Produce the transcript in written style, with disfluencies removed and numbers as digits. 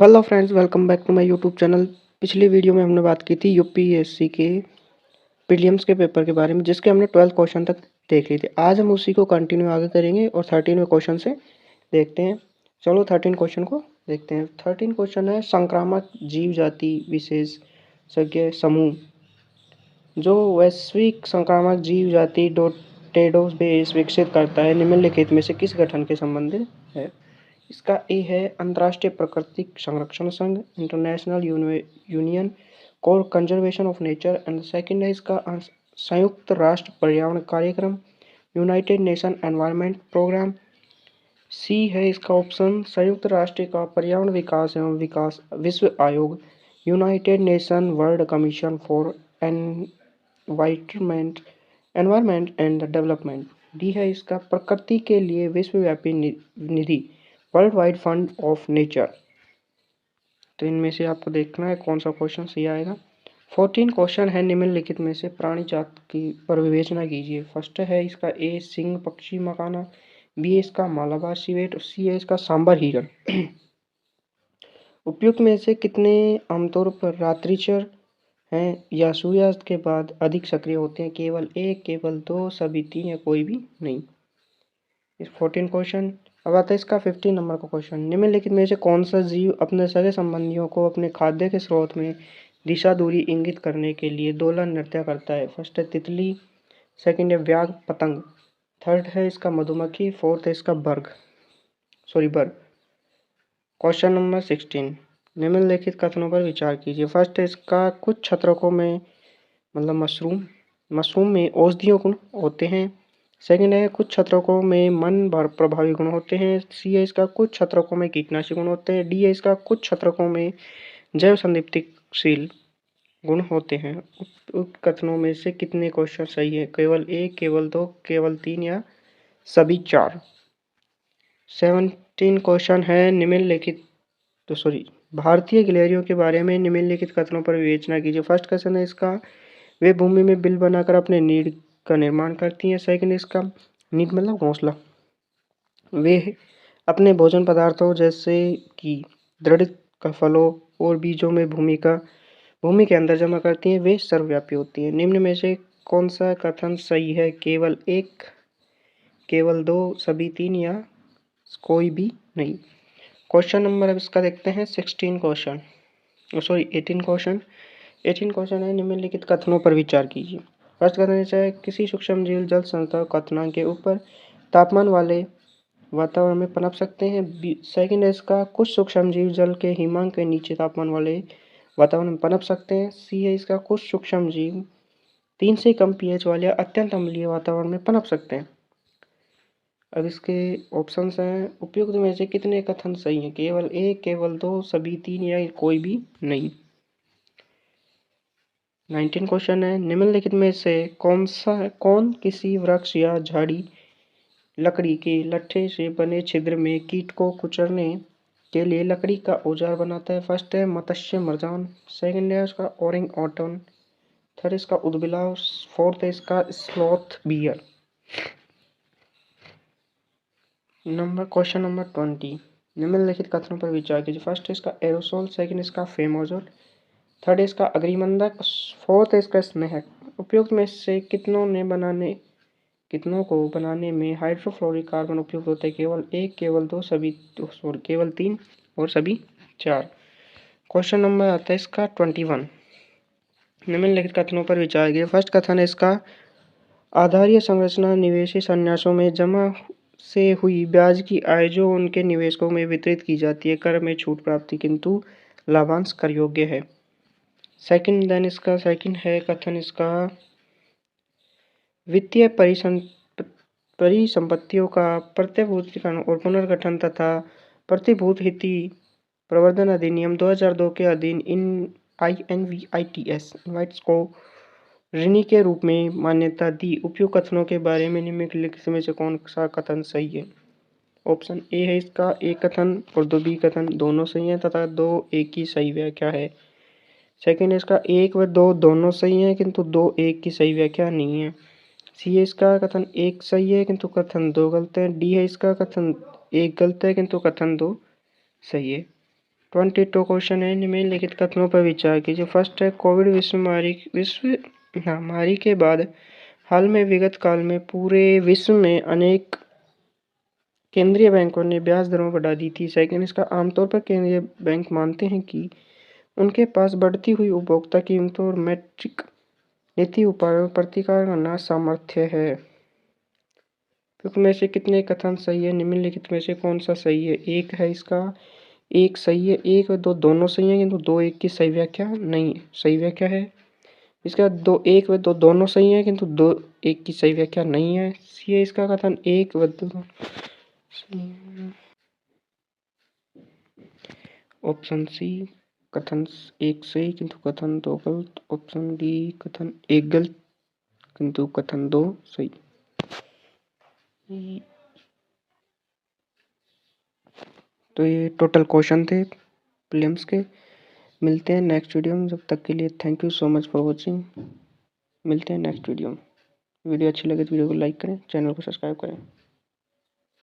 Hello friends, welcome back to my YouTube channel. पिछली video में हमने बात की थी यूपीएससी के प्रीलिम्स के पेपर के बारे में, जिसके हमने 12 क्वेश्चन तक देख लिए थे। आज हम उसी को कंटिन्यू आगे करेंगे और 13वें क्वेश्चन से देखते हैं। चलो 13 क्वेश्चन को देखते हैं। 13 क्वेश्चन है, संक्रामक जीव जाति विशेषज्ञ समूह जो वैश्विक संक्रामक जीव जाति डेटाबेस विकसित करता है, निम्नलिखित में से किस गठन के संबंधित है? इसका ए है अंतर्राष्ट्रीय प्राकृतिक संरक्षण संघ, international union for conservation of nature, and second है इसका संयुक्त राष्ट्र पर्यावरण कार्यक्रम, यूनाइटेड नेशन एनवायरनमेंट प्रोग्राम। सी है इसका ऑप्शन संयुक्त राष्ट्र का पर्यावरण विकास एवं विकास विश्व आयोग, united nation world commission for environment and development. D है इसका प्रकृति के लिए विश्वव्यापी निधि, world wide fund of nature. तो इनमें से आपको देखना है कौन सा क्वेश्चन सही आएगा। 14 क्वेश्चन है, निम्नलिखित में से प्राणी जात की पर विवेचना कीजिए। फर्स्ट है इसका ए सिंह पक्षी मकाना, बी इसका मालाबार सिवेट, सी है इसका सांबर हिरण। उपयुक्त में से कितने आमतौर पर रात्रिचर हैं या सूर्यास्त के बाद अधिक सक्रिय होते हैं? केवल एक, केवल दो, सभी तीन या कोई भी नहीं। इस 14 क्वेश्चन। अब आता है इसका 15 नंबर का क्वेश्चन। निम्नलिखित में से कौन सा जीव अपने सगे संबंधियों को अपने खाद्य के स्रोत में दिशा दूरी इंगित करने के लिए दोलन नृत्य करता है? फर्स्ट है तितली, सेकंड है व्याघ पतंग, थर्ड है इसका मधुमक्खी, फोर्थ है इसका बर्ग। Question number 16। निम्नलिखित कथनों पर विचार कीजिए। फर्स्ट है इसका कुछ छत्रकों में मतलब मशरूम में औषधीय गुण होते हैं। सेकंड है कुछ छत्रकों में मन प्रभावी गुण होते हैं। सी है इसका कुछ छत्रकों में कीटनाशी गुण होते हैं। डी है इसका कुछ छत्रकों में जैव संदीप्तिशील गुण होते हैं। उक्त कथनों में से कितने क्वेश्चन सही है? केवल एक, केवल दो, केवल तीन या सभी चार। 17 क्वेश्चन है, भारतीय गिलहरियों के बारे में निम्नलिखित कथनों पर विवेचना कीजिए। फर्स्ट क्वेश्चन है इसका वे भूमि में बिल बनाकर अपने नीड का निर्माण करती हैं। सेकंड इसका नीड मतलब घोंसला। वे अपने भोजन पदार्थों जैसे कि दृढ़ फलों और बीजों में भूमि के अंदर जमा करती हैं। वे सर्वव्यापी होती हैं। निम्न में से कौन सा कथन सही है? केवल एक, केवल दो, सभी तीन या कोई भी नहीं। क्वेश्चन नंबर अब इसका देखते हैं 18 क्वेश्चन। 18 क्वेश्चन है, निम्नलिखित कथनों पर विचार कीजिए। फर्स्ट कथन है किसी सूक्ष्म जीव जल संस्था कथनांक के ऊपर तापमान वाले वातावरण में पनप सकते हैं। सेकंड है इसका कुछ सूक्ष्म जीव जल के हिमांक के नीचे तापमान वाले वातावरण में पनप सकते हैं। सी है इसका कुछ सूक्ष्म जीव 3 से कम पीएच वाले अत्यंत अम्लीय वातावरण में पनप सकते हैं। अब इसके ऑप्शंस हैं, उपयुक्त में से कितने कथन सही हैं? केवल एक, केवल दो, सभी तीन या कोई भी नहीं। 19 क्वेश्चन है, निम्नलिखित में से कौन किसी वृक्ष या झाड़ी लकड़ी के लट्ठे से बने छिद्र में कीट को कुचलने के लिए लकड़ी का औजार बनाता है? फर्स्ट है मत्स्य मरजान, सेकंड है उसका ओरिंग ऑटन, थर्ड इसका उदबिलाव, फोर्थ है इसका स्लॉथ बियर। Question number 20। निम्नलिखित कथनों पर विचार कीजिए। फर्स्ट है इसका एरोसोल, सेकंड इसका फेमोजोल, थर्ड है इसका अग्निमंदक, फोर्थ है इसका स्नेहक। उपयुक्त में से कितनों को बनाने में हाइड्रोफ्लोरिक कार्बन उपयुक्त होता है? केवल एक, केवल दो, केवल तीन और सभी चार। क्वेश्चन नंबर आता है इसका 21। निम्नलिखित कथनों पर विचार कीजिए। फर्स्ट कथन है इसका आधारीय संरचना निवेशी संन्यासों में जमा से हुई ब्याज की आय जो उनके निवेशकों में वितरित की जाती है, कर में छूट प्राप्ति किंतु लाभांश कर योग्य है। सेकंड है कथन इसका वित्तीय परिसंपत्तियों का प्रत्याभूतिकरण और पुनर्गठन तथा प्रतिभूत हिति प्रवर्धन अधिनियम 2002 के अधीन इन INVITS इन्वाइट्स को ऋणी के रूप में मान्यता दी। उपयुक्त कथनों के बारे में निम्नलिखित में से कौन सा कथन सही है? ऑप्शन ए है इसका एक कथन और दो बी कथन दोनों सही हैं तथा दो एक की सही व्याख्या है। सेकंड है इसका एक व दो दोनों सही हैं किंतु दो एक की सही व्याख्या नहीं है। सी है इसका कथन एक सही है किंतु कथन दो गलत है। डी है इसका कथन एक गलत है किंतु कथन दो सही है। 22 क्वेश्चन है। निम्नलिखित कथनों पर विचार कीजिए। फर्स्ट है कोविड विश्व महामारी के बाद हाल में विगत काल में पूरे विश्व में अनेक केंद्रीय बैंकों ने ब्याज दरों बढ़ा दी थी। सेकंड, इसका आमतौर पर केंद्रीय बैंक मानते हैं कि उनके पास बढ़ती हुई उपभोक्ता कीमतों और मैट्रिक नीति उपायों पर प्रतिकार करना सामर्थ्य है। में से कितने कथन सही है? निम्नलिखित में से कौन सा सही है? एक है इसका, एक सही है, एक और दो दोनों सही है, किंतु दो एक की सही व्याख्या नहीं है। सही व्याख्या है इसका दो एक व दो दोनों सही है, किंतु दो एक की सही व्याख्या नहीं है। सी है इसका कथन एक व दो ऑप्शन सी कथन एक सही किंतु कथन दो गलत। ऑप्शन डी कथन एक गलत किंतु कथन दो सही। तो ये टोटल क्वेश्चन थे प्रीलिम्स के। मिलते हैं नेक्स्ट वीडियो में, जब तक के लिए thank you so much for watching. मिलते हैं नेक्स्ट वीडियो में। वीडियो अच्छी लगे तो वीडियो को लाइक करें, चैनल को सब्सक्राइब करें।